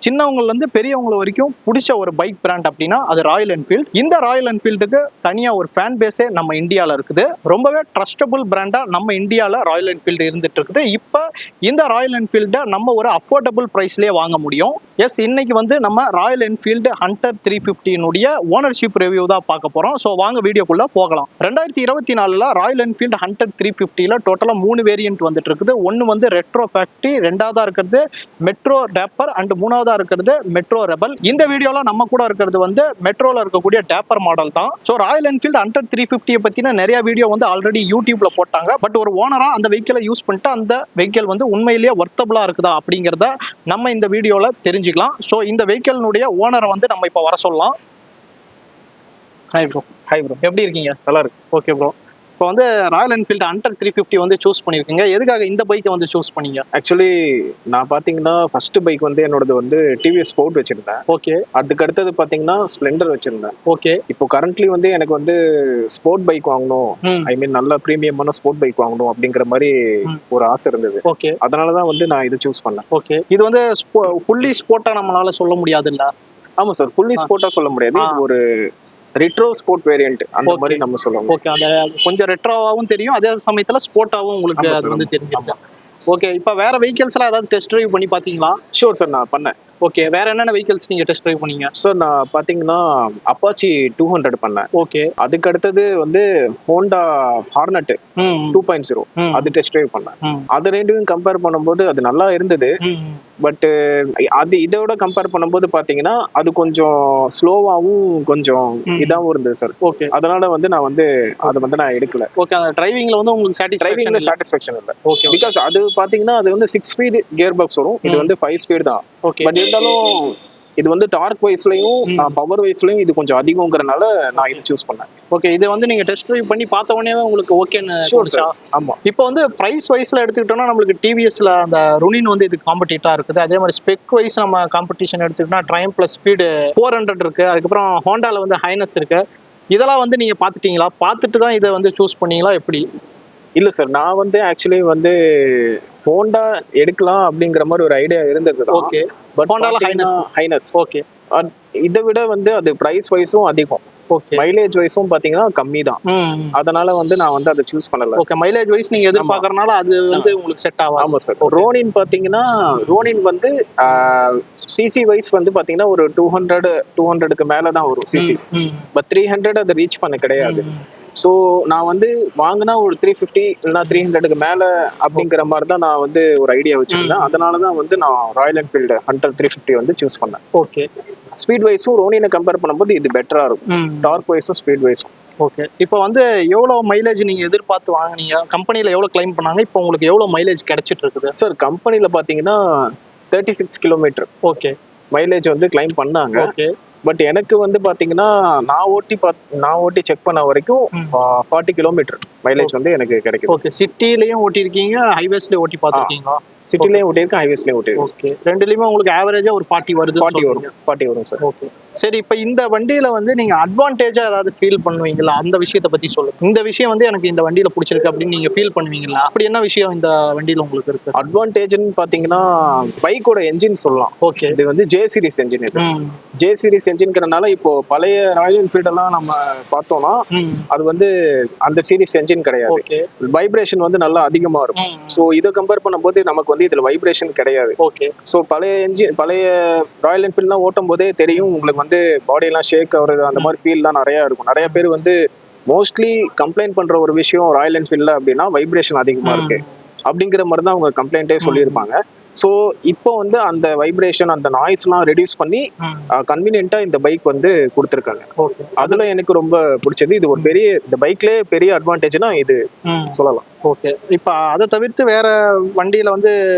சின்னவங்கல இருந்து பெரியவங்க வரைக்கும் பிடிச்ச ஒரு பைக் பிராண்ட் அப்படின்னா அது ராயல் என்ஃபீல்ட். இந்த ராயல் என்ஃபீல்டுக்கு தனியா ஒரு ஃபேன் பேஸே நம்ம இந்தியாவில் இருக்குது. ரொம்பவே ட்ரஸ்டபுள் பிராண்டா நம்ம இந்தியாவில் ராயல் என்ஃபீல்டு இருந்துட்டு இருக்குது. இப்போ இந்த ராயல் என்ஃபீல்டை நம்ம ஒரு அஃபோர்டபுள் ப்ரைஸ்லேயே வாங்க முடியும். எஸ், இன்னைக்கு வந்து நம்ம Royal Enfield Hunter 350 ownership review தான் பார்க்க போறோம். ஸோ வாங்க வீடியோக்குள்ள போகலாம். 2024 ராயல் என்ஃபீல்டு ஹண்டர் 350 டோட்டலா 3 வேரியன்ட் வந்துட்டு இருக்குது. ஒன்னு வந்து ரெட்ரோ ஃபேக்டரி, ரெண்டாவதா இருக்கிறது மெட்ரோ டேப்பர் அண்ட் மூணாவதா இருக்கிறது மெட்ரோ ரெபல். இந்த வீடியோல நம்ம கூட இருக்கிறது வந்து மெட்ரோல இருக்கக்கூடிய டேப்பர் மாடல் தான். ஸோ ராயல் என்ஃபீல்டு ஹண்டர் 350 பத்தின நிறைய வீடியோ வந்து ஆல்ரெடி யூடியூப்ல போட்டாங்க. பட் ஒரு ஓனரா அந்த வெஹிக்கிளை யூஸ் பண்ணிட்டு அந்த வெஹிக்கிள் வந்து உண்மையிலேயே ஒர்த்தபிளா இருக்குதா அப்படிங்கிறத நம்ம இந்த வீடியோல தெரிஞ்சுக்கலாம். ஸோ இந்த வெஹிக்கிளினுடைய ஓனரை வந்து நம்ம இப்போ வர சொல்லலாம். Hi bro. ஹாய் ப்ரோ, எப்படி இருக்கீங்க? நல்லா இருக்கு. ஓகே ப்ரோ, இப்போ வந்து ராயல் என்ஃபீல்டு ஹண்டர் 350 வந்து சூஸ் பண்ணியிருக்கீங்க. எதுக்காக இந்த பைக்கை வந்து சூஸ் பண்ணீங்க? ஆக்சுவலி நான் பார்த்தீங்கன்னா ஃபர்ஸ்ட் பைக் வந்து என்னோடது வந்து டிவிஎஸ் ஸ்போர்ட் வச்சிருந்தேன். ஓகே. அதுக்கு அடுத்தது பார்த்தீங்கன்னா ஸ்ப்ளெண்டர் வச்சிருந்தேன். ஓகே. இப்போ கரண்ட்லி வந்து எனக்கு வந்து ஸ்போர்ட் பைக் வாங்கணும், ஐ மீன் நல்ல ப்ரீமியமான ஸ்போர்ட் பைக் வாங்கணும் அப்படிங்கிற மாதிரி ஒரு ஆசை இருந்தது. ஓகே. அதனால தான் வந்து நான் இதை சூஸ் பண்ணேன். ஓகே. இது வந்து ஃபுல்லி ஸ்போர்ட்டா நம்மளால சொல்ல முடியாது இல்ல? ஆமா சார், ஃபுல்லி ஸ்போர்ட்டா சொல்ல முடியாது. இது ஒரு ரெட்ரோ ஸ்போர்ட் வேரியன்ட் அந்த மாதிரி நம்ம சொல்லுவோம். ஓகே, அந்த கொஞ்சம் ரெட்ரோவாவும் தெரியும், அதே சமயத்துல ஸ்போர்ட்டாவும் உங்களுக்கு அது வந்து தெரிஞ்சிருக்கு. ஓகே, இப்போ வேற வெஹிக்கிள்ஸ்லாம் ஏதாவது டெஸ்ட் ட்ரைவ் பண்ணி பாத்தீங்களா? ஷூர் சார், நான் பண்ணேன். ஓகே, வேற என்னென்ன வெஹிக்கிள்ஸ் நீங்க டெஸ்ட் ட்ரைவ் பண்ணீங்க? சார் நான் பாத்தீங்கன்னா அப்பாச்சி 200 பண்ணேன். ஓகே. அதுக்கு அடுத்தது வந்து ஹோண்டா ஹார்னட் 2.0 அது டெஸ்ட் ட்ரைவ் பண்ணேன். அது ரெண்டையும் கம்பேர் பண்ணும்போது அது நல்லா இருந்தது. பட் அது இதோட கம்பேர் பண்ணும்போது பாத்தீங்கன்னா அது கொஞ்சம் ஸ்லோவாவும் கொஞ்சம் இதாவும் இருந்தது சார். ஓகே. அதனால வந்து நான் வந்து அதை வந்து நான் எடுக்கல. ஓகே, அந்த டிரைவிங்ல வந்து உங்களுக்கு சாட்டிஸ்ஃபேக்ஷன் இல்ல. ஓகே. பிகாஸ் அது பாத்தீங்கன்னா அது வந்து 6 ஸ்பீட் கியர் பாக்ஸ் வரும், இது வந்து 5 ஸ்பீட் தான். ஓகே. பட் இருந்தாலும் இது வந்து டார்க் வைஸ்லயும் பவர் வைஸ்லயும் இது கொஞ்சம் அதிகம்ங்கறனால நான் இது சூஸ் பண்ணேன். ஓகே, இது வந்து நீங்க டெஸ்ட் ட்ரைவ் பண்ணி பார்த்த உடனே உங்களுக்கு ஓகேன்னு தோணுச்சா? ஆமா. இப்போ வந்து பிரைஸ் வைஸ்ல எடுத்துக்கிட்டோம்னா நம்மளுக்கு டிவிஎஸ்ல அந்த ருனின் வந்து இது காம்படிட்டா இருக்குது. அதே மாதிரி ஸ்பெக் வைஸ் நம்ம காம்படிஷன் எடுத்துக்கிட்டோம்னா ட்ரைம் பிளஸ் ஸ்பீடு 400 இருக்கு. அதுக்கப்புறம் ஹோண்டால வந்து ஹைனஸ் இருக்கு. இதெல்லாம் வந்து நீங்க பாத்துட்டீங்களா? பார்த்துட்டு தான் இதை வந்து சூஸ் பண்ணீங்களா எப்படி? இல்ல சார், நான் வந்து ஆக்சுவலி வந்து ஹோண்டா எடுக்கலாம் அப்படிங்கிற மாதிரி ஒரு ஐடியா இருந்தது. ஓகே. பட் ஹோண்டால ஹைனஸ். ஓகே. இதை விட வந்து அது பிரைஸ் வைஸும் அதிகம், ஓகே, மைலேஜ் வைஸும் பாத்தீங்கன்னா கம்மி தான். அதனால வந்து நான் வந்து அதை சூஸ் பண்ணல. ஓகே, மைலேஜ் வைஸ் நீங்க எதிர்பார்க்கறனால அது வந்து உங்களுக்கு செட் ஆகும். ஆமா சார். ரோனின் பாத்தீங்கன்னா ரோனின் வந்து சிசி வைஸ் வந்து பாத்தீங்கன்னா ஒரு 200க்கு மேலதான் வரும் சிசி. பட் 300 அதை ரீச் பண்ண கிடையாது. ஸோ நான் வந்து வாங்கினா ஒரு 350 இல்லைன்னா 300க்கு மேலே அப்படிங்கிற மாதிரி தான் நான் வந்து ஒரு ஐடியா வச்சுருந்தேன். அதனால தான் வந்து நான் ராயல் என்ஃபீல்டு ஹண்டர் 350 வந்து சூஸ் பண்ணேன். ஓகே. ஸ்பீட் வைஸும் ரோனினை கம்பேர் பண்ணும்போது இது பெட்டராக இருக்கும், டார்க் வைஸும் ஸ்பீட் வைஸும். ஓகே. இப்போ வந்து எவ்வளோ மைலேஜ் நீங்கள் எதிர்பார்த்து வாங்கினீங்க? கம்பெனியில் எவ்வளோ கிளைம் பண்ணாங்க? இப்போ உங்களுக்கு எவ்வளோ மைலேஜ் கிடைச்சிட்டு இருக்குது? சார் கம்பெனியில் பார்த்தீங்கன்னா 36 கிலோமீட்டர் ஓகே மைலேஜ் வந்து கிளைம் பண்ணாங்க. ஓகே. பட் எனக்கு வந்து பாத்தீங்கன்னா நான் ஓட்டி செக் பண்ண வரைக்கும் 40 கிலோமீட்டர் மைலேஜ் வந்து எனக்கு கிடைக்கும். ஓகே. சிட்டிலயும் ஓட்டி இருக்கீங்க, ஹைவேஸ்லயும் ஓட்டி பார்த்துருக்கீங்களா? சிட்டிலயும் ஓட்டியிருக்கேன், ஹைவேஸ்லயும் ஓட்டியிருக்கேன். ஓகே. ரெண்டுலயுமே உங்களுக்கு ஆவரேஜா ஒரு 40 வருது. 40 வரும் சார். ஓகே. சரி, இப்போ இந்த வண்டியில வந்து நீங்க அட்வான்டேஜா ஏதாவது ஃபீல் பண்ணுவீங்களா? அந்த விஷயத்தை பத்தி சொல்லுங்க. இந்த விஷயம் வந்து எனக்கு இந்த வண்டியில பிடிச்சிருக்கு அப்படின்னு நீங்க ஃபீல் பண்ணுவீங்களா? அப்படி என்ன விஷயம் இந்த வண்டியில உங்களுக்கு இருக்கு? அட்வான்டேஜ்னு பாத்தீங்கன்னா பைக்கோட என்ஜின் சொல்லலாம். ஓகே. இது வந்து ஜே சீரிஸ் என்ஜின். இது ஜே சீரிஸ் என்ஜின்ங்கிறனால இப்போ பழைய ராயல் என்ஃபீல்ட் எல்லாம் நம்ம பார்த்தோம்னா அது வந்து அந்த சீரிஸ் என்ஜின் கிடையாது. வைப்ரேஷன் வந்து நல்லா அதிகமா இருக்கும். ஸோ இதை கம்பேர் பண்ணும்போது நமக்கு வந்து இதுல வைப்ரேஷன் கிடையாது. ஓகே. ஸோ பழைய ராயல் என்ஃபீல்ட்லாம் ஓட்டும் போதே தெரியும் உங்களுக்கு வந்து பாடி எல்லாம் ஷேக் ஆகுறது, அந்த மாதிரி ஃபீல்லாம் நிறைய இருக்கும். நிறைய பேர் வந்து மோஸ்ட்லி கம்ப்ளைண்ட் பண்ற ஒரு விஷயம் ராயல் என்ஃபீல்ட்ல அப்படின்னா வைப்ரேஷன் அதிகமா இருக்கு அப்படிங்கிற மாதிரி தான் அவங்க கம்ப்ளைண்டே சொல்லியிருப்பாங்க. ஸோ இப்போ வந்து அந்த வைப்ரேஷன் அந்த நாய்ஸ்லாம் ரெடியூஸ் பண்ணி கன்வீனியன்ட்டா இந்த பைக் வந்து கொடுத்துருக்காங்க. அதுல எனக்கு ரொம்ப பிடிச்சது. இது ஒரு இந்த பைக்லேயே பெரிய அட்வான்டேஜ்னா இது சொல்லலாம். ஓகே. இப்போ அதை தவிர்த்து வேற வண்டியில வந்து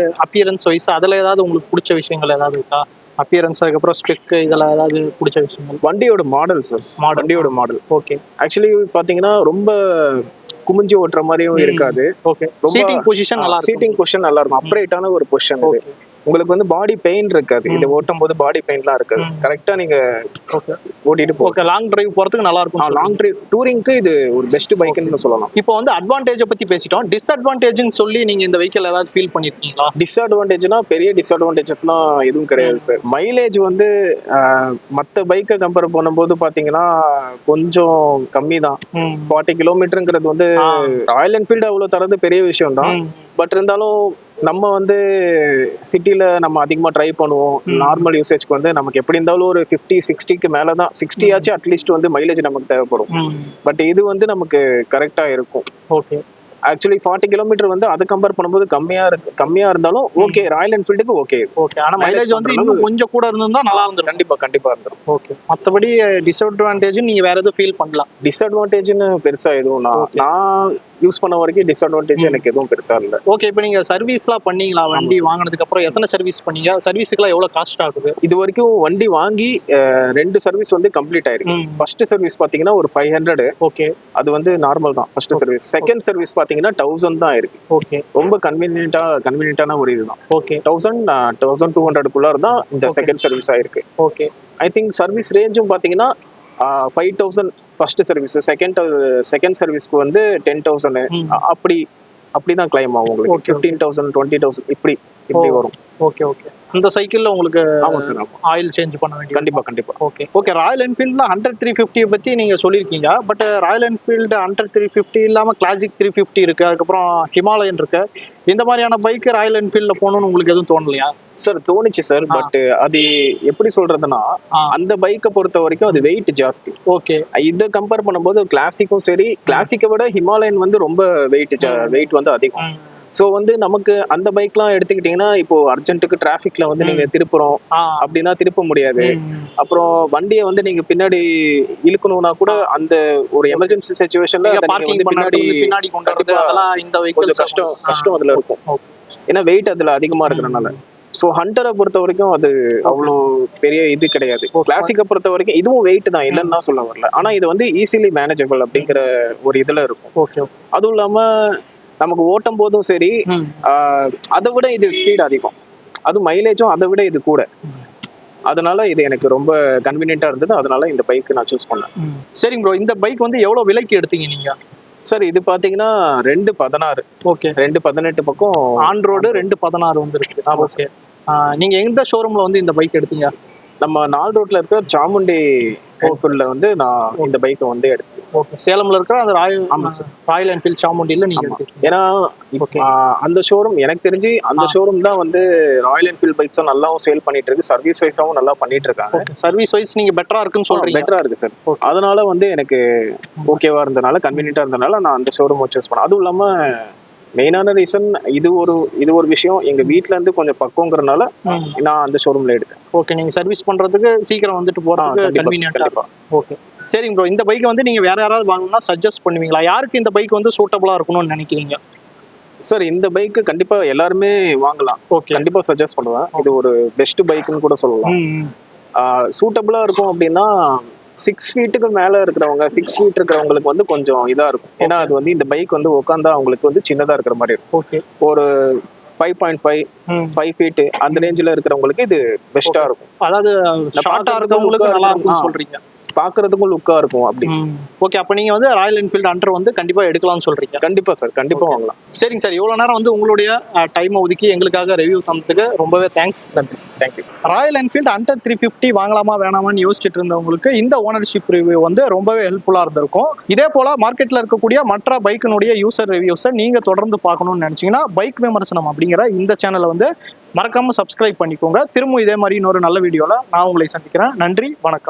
அப்பியரன்ஸ் வைஸ் அதுல ஏதாவது உங்களுக்கு பிடிச்ச விஷயங்கள் ஏதாவது இருக்கா? அப்பியரன்ஸ், அதுக்கப்புறம் ஸ்பெக், இதெல்லாம் ஏதாவது பிடிச்ச விஷயங்கள்? வண்டியோட மாடல் சார். வண்டியோட மாடல் ஓகே. ஆக்சுவலி பாத்தீங்கன்னா ரொம்ப குமிஞ்சி ஓட்டுற மாதிரியும் இருக்காது. ஓகே. சீட்டிங் பொசிஷன் நல்லா இருக்கும். சீட்டிங் பொசிஷன் நல்லா இருக்கும். அப்ரைட்டான ஒரு பொசிஷன். உங்களுக்கு வந்து பாடி பெயின் இருக்காது. இது ஓட்டும் போது பாடி பெயின்லாம் இருக்காது. கரெக்டா நீங்க ஓகே ஓட்டிட்டு போகலாம். ஓகே லாங் டிரைவ் போறதுக்கு நல்லா இருக்கும். லாங் டிரைவ் டூரிங்க்கு இது ஒரு பெஸ்ட் பைக்னு சொல்லலாம். இப்போ வந்து அட்வான்டேஜை பத்தி பேசிட்டோம். டிஸ்அட்வான்டேஜ்னு சொல்லி நீங்க இந்த வெஹிக்கிள் ஏதாவது ஃபீல் பண்ணிருக்கீங்களா? டிஸ்அட்வான்டேஜ்னா பெரிய டிஸ்அட்வான்டேஜஸ்லாம் எதுவும் கிடையாது சார். மைலேஜ் வந்து மற்ற பைக்கை கம்பேர் பண்ணும்போது பாத்தீங்கன்னா கொஞ்சம் கம்மி தான். 40 கிலோமீட்டருங்கிறது வந்து ராயல் என்ஃபீல்டு அவ்வளவு தரது பெரிய விஷயம் தான். பட் இருந்தாலும் நம்ம வந்து சிட்டில நம்ம அதிகமா ட்ரை பண்ணுவோம். நார்மல் யூசேஜ்க்கு வந்து நமக்கு எப்படி இருந்தாலும் ஒரு 50-60க்கு மேலதான், 60 ஆச்சு அட்லீஸ்ட் வந்து மைலேஜ் நமக்கு தேவைப்படும். பட் இது வந்து நமக்கு கரெக்டா இருக்கும். ஓகே ஆக்சுவலி 40 கிலோமீட்டர் வந்து அதை கம்பேர் பண்ணும்போது கம்மியா இருந்தாலும் ஓகே, ராயல் என்ஃபீல்டுக்கு ஓகே. ஓகே ஆனா மைலேஜ் வந்து இன்னும் கொஞ்சம் கூட இருந்திருந்தா நல்லா இருந்திருக்கும். கண்டிப்பா இருந்துரும். ஓகே மத்தபடி டிஸ்அட்வான்டேஜ் நீங்க வேற எதுவும் ஃபீல் பண்ணலாம்? டிஸ்அட்வான்டேஜ்னு பெருசா எதுவும் நான் யூஸ் பண்ண வரைக்கும் டிஸ்அட்வான்டேஜ் எனக்கு எதுவும் பெருசா இல்ல. ஓகே இப்போ நீங்க சர்வீஸ்லாம் பண்ணீங்களா? வண்டி வாங்கினதுக்கு அப்புறம் எத்தனை சர்வீஸ் பண்ணீங்க? சர்வீஸுக்குலாம் எவ்வளவு காஸ்ட் ஆகுது? இது வரைக்கும் வண்டி வாங்கி 2 சர்வீஸ் வந்து கம்ப்ளீட் ஆயிருக்கு. ஃபர்ஸ்ட் சர்வீஸ் பாத்தீங்கன்னா ஒரு 500. ஓகே அது வந்து நார்மல் தான் ஃபர்ஸ்ட் சர்வீஸ். செகண்ட் சர்வீஸ் பாத்தீங்கன்னா 1000 தான் இருக்கு. ஓகே ரொம்ப கன்வீனியன்ட்டான ஒரு இதுதான். ஓகே 1200 தான் இந்த செகண்ட் சர்வீஸ் ஆயிருக்கு. ஓகே ஐ திங்க் சர்வீஸ் ரேஞ்சும் பாத்தீங்கன்னா 5000 ஃபர்ஸ்ட் சர்வீஸ், செகண்ட் சர்வீஸ்க்கு வந்து 10,000 அப்படிதான் கிளைம் ஆகும் உங்களுக்கு. 15,000 20,000 இப்படி வரும். ஓகே ஓகே இந்த சைக்கிள்ல உங்களுக்கு ஆமா சார் ஆயில் சேஞ்ச் பண்ண வேண்டிய? கண்டிப்பா. ஓகே ஓகே ராயல் என்ஃபீல்ட்ல 100-350 பத்தி நீங்க சொல்லியிருக்கீங்க. பட் ராயல் என்ஃபீல்டு 100-350 இல்லாம கிளாசிக் 350 இருக்கு, அதுக்கப்புறம் ஹிமாலயன் இருக்கு. இந்த மாதிரியான பைக் ராயல் என்ஃபீல்ட்ல போகணும்னு உங்களுக்கு எதுவும் தோணலையா? சார் தோணுச்சு சார். பட் அது எப்படி சொல்றதுன்னா அந்த பைக்கை பொறுத்த வரைக்கும் அது வெயிட் ஜாஸ்தி. ஓகே இதை கம்பேர் பண்ணும்போது கிளாசிக்கும் சரி, கிளாசிக்கை விட ஹிமாலயன் வந்து ரொம்ப வெயிட் வந்து அதிகம். சோ வந்து நமக்கு அந்த பைக்லாம் எடுத்துக்கிட்டீங்கன்னா இப்போ அர்ஜென்ட்டுக்கு டிராபிக்ல வந்து நீங்க திருப்புறோம் அப்படின்னா திருப்ப முடியாது. அப்புறம் வண்டியை வந்து நீங்க பின்னாடி இழுக்கணும்னா கூட அந்த ஒரு எமர்ஜென்சி சிச்சுவேஷன்ல பின்னாடி கொஞ்சம் கஷ்டம் அதுல இருக்கும். ஏன்னா வெயிட் அதுல அதிகமா இருக்கிறதுனால. சோ ஹண்டரை பொறுத்த வரைக்கும் அது அவ்வளோ பெரிய இது கிடையாது. கிளாசிக்கை பொறுத்த வரைக்கும் இதுவும் வெயிட் தான், இல்லைன்னு தான் சொல்ல வரல. ஆனா இது வந்து ஈஸிலி மேனேஜபிள் அப்படிங்கிற ஒரு இதுல இருக்கும். ஓகே அதுவும் இல்லாம நமக்கு ஓட்டும் போதும் சரி, அதை விட இது ஸ்பீட் அதிகம், அது மைலேஜும் அதை விட இது கூட. அதனால இது எனக்கு ரொம்ப கன்வீனியன்ட்டா இருந்தது. அதனால இந்த பைக் நான் சூஸ் பண்ணேன். சரிங்க ப்ரோ, இந்த பைக் வந்து எவ்வளவு விலைக்கு எடுத்தீங்க நீங்க? சார் இது பாத்தீங்கன்னா 2,16. ஓகே 2,18 பக்கம் ஆன் ரோடு 2,16 வந்துருக்கு. ஓகே நீங்க எந்த ஷோரூம்ல வந்து இந்த பைக் எடுத்தீங்க? நம்ம 4 ரோட்ல இருக்கிற சாமுண்டி என்ஃபீல்ட்ல வந்து நான் இந்த பைக்கை வந்து எடுத்தேன். ஓகே சேலம்ல இருக்கிற அந்த ராயல் என்ஃபீல்ட் சாமுண்டில நீங்க எடுத்தீங்க. ஏன்னா அந்த ஷோரூம் எனக்கு தெரிஞ்சு அந்த ஷோரூம் தான் வந்து ராயல் என்ஃபீல்ட் பைக்ஸும் நல்லாவும் சேல் பண்ணிட்டு இருக்கு, சர்வீஸ் வைஸாவும் நல்லா பண்ணிட்டு இருக்காங்க. சர்வீஸ் வைஸ் நீங்க பெட்டரா இருக்குன்னு சொல்றீங்க? பெட்டரா இருக்கு சார். அதனால வந்து எனக்கு ஓகேவா இருந்தனால, கன்வீனியன்ட்டா இருந்தனால நான் அந்த ஷோரூம் சூஸ் பண்ணேன். அதுவும் இல்லாம மெயினான ரீசன் இது ஒரு விஷயம், எங்க வீட்ல இருந்து கொஞ்சம் பக்கங்கிறதுனால நான் அந்த ஷோரூம்ல எடுத்தேன். ஓகே நீங்க சர்வீஸ் பண்றதுக்கு சீக்கிரம் வந்துட்டு போறதுக்கு கன்வீனியன்ட்டா இருக்கும். ஓகே சரிங்க ப்ரோ, இந்த பைக் வந்து நீங்க வேற யாராவது வாங்கணும்னா சஜஸ்ட் பண்ணுவீங்களா? யாருக்கு இந்த பைக் வந்து சூட்டபிளா இருக்கணும்னு நினைக்கிறீங்க? சார் இந்த பைக் கண்டிப்பா எல்லாருமே வாங்கலாம். ஓகே கண்டிப்பா சஜஸ்ட் பண்ணுவேன். இது ஒரு பெஸ்ட் பைக்னு கூட சொல்லலாம். சூட்டபிளா இருக்கும் அப்படின்னா 6 ஃபீட்டுக்கு மேல இருக்கிறவங்க, 6 ஃபீட் இருக்கிறவங்களுக்கு வந்து கொஞ்சம் இதா இருக்கும். ஏன்னா அது வந்து இந்த பைக் வந்து உட்காந்தா அவங்களுக்கு வந்து சின்னதா இருக்கிற மாதிரி இருக்கும். ஓகே ஒரு 5.5 ஃபீட் அந்த ரேஞ்சில இருக்கிறவங்களுக்கு இது பெஸ்டா இருக்கும். அதாவது ஷார்ட்டா இருக்கிறவங்களுக்கு நல்லா இருக்கும்னு சொல்றீங்க? பாக்குறதுக்கும் லுக்கா இருக்கும் அப்படி. ஓகே அப்ப நீங்க வந்து ராயல் என்ஃபீல்ட் ஹண்டர் வந்து கண்டிப்பா எடுக்கலாம்னு சொல்றீங்க? கண்டிப்பா சார், கண்டிப்பா வாங்கலாம். சரிங்க சார், இவ்வளவு நேரம் வந்து உங்களுடைய டைம் ஒதுக்கி எங்களுக்காக ரிவ்யூ தந்ததுக்கு ரொம்பவே தேங்க்ஸ். நன்றி sir, thank you. Royal Enfield Hunter 350 வாங்கலாமா வேணாமான்னு யோசிச்சுட்டு இருந்தவங்களுக்கு இந்த ஓனர்ஷிப் ரிவ்யூ வந்து ரொம்பவே ஹெல்ப்ஃபுல்லா இருந்திருக்கும். இதே போல மார்க்கெட்ல இருக்கக்கூடிய மற்ற பைக்கினுடைய யூசர் ரிவ்யூஸை நீங்க தொடர்ந்து பார்க்கணும்னு நினைச்சீங்கன்னா பைக் விமர்சனம் அப்படிங்கிற இந்த சேனலை வந்து மறக்காம சப்ஸ்கிரைப் பண்ணிக்கோங்க. திரும்ப இதே மாதிரி இன்னொரு நல்ல வீடியோல நான் உங்களை சந்திக்கிறேன். நன்றி, வணக்கம்.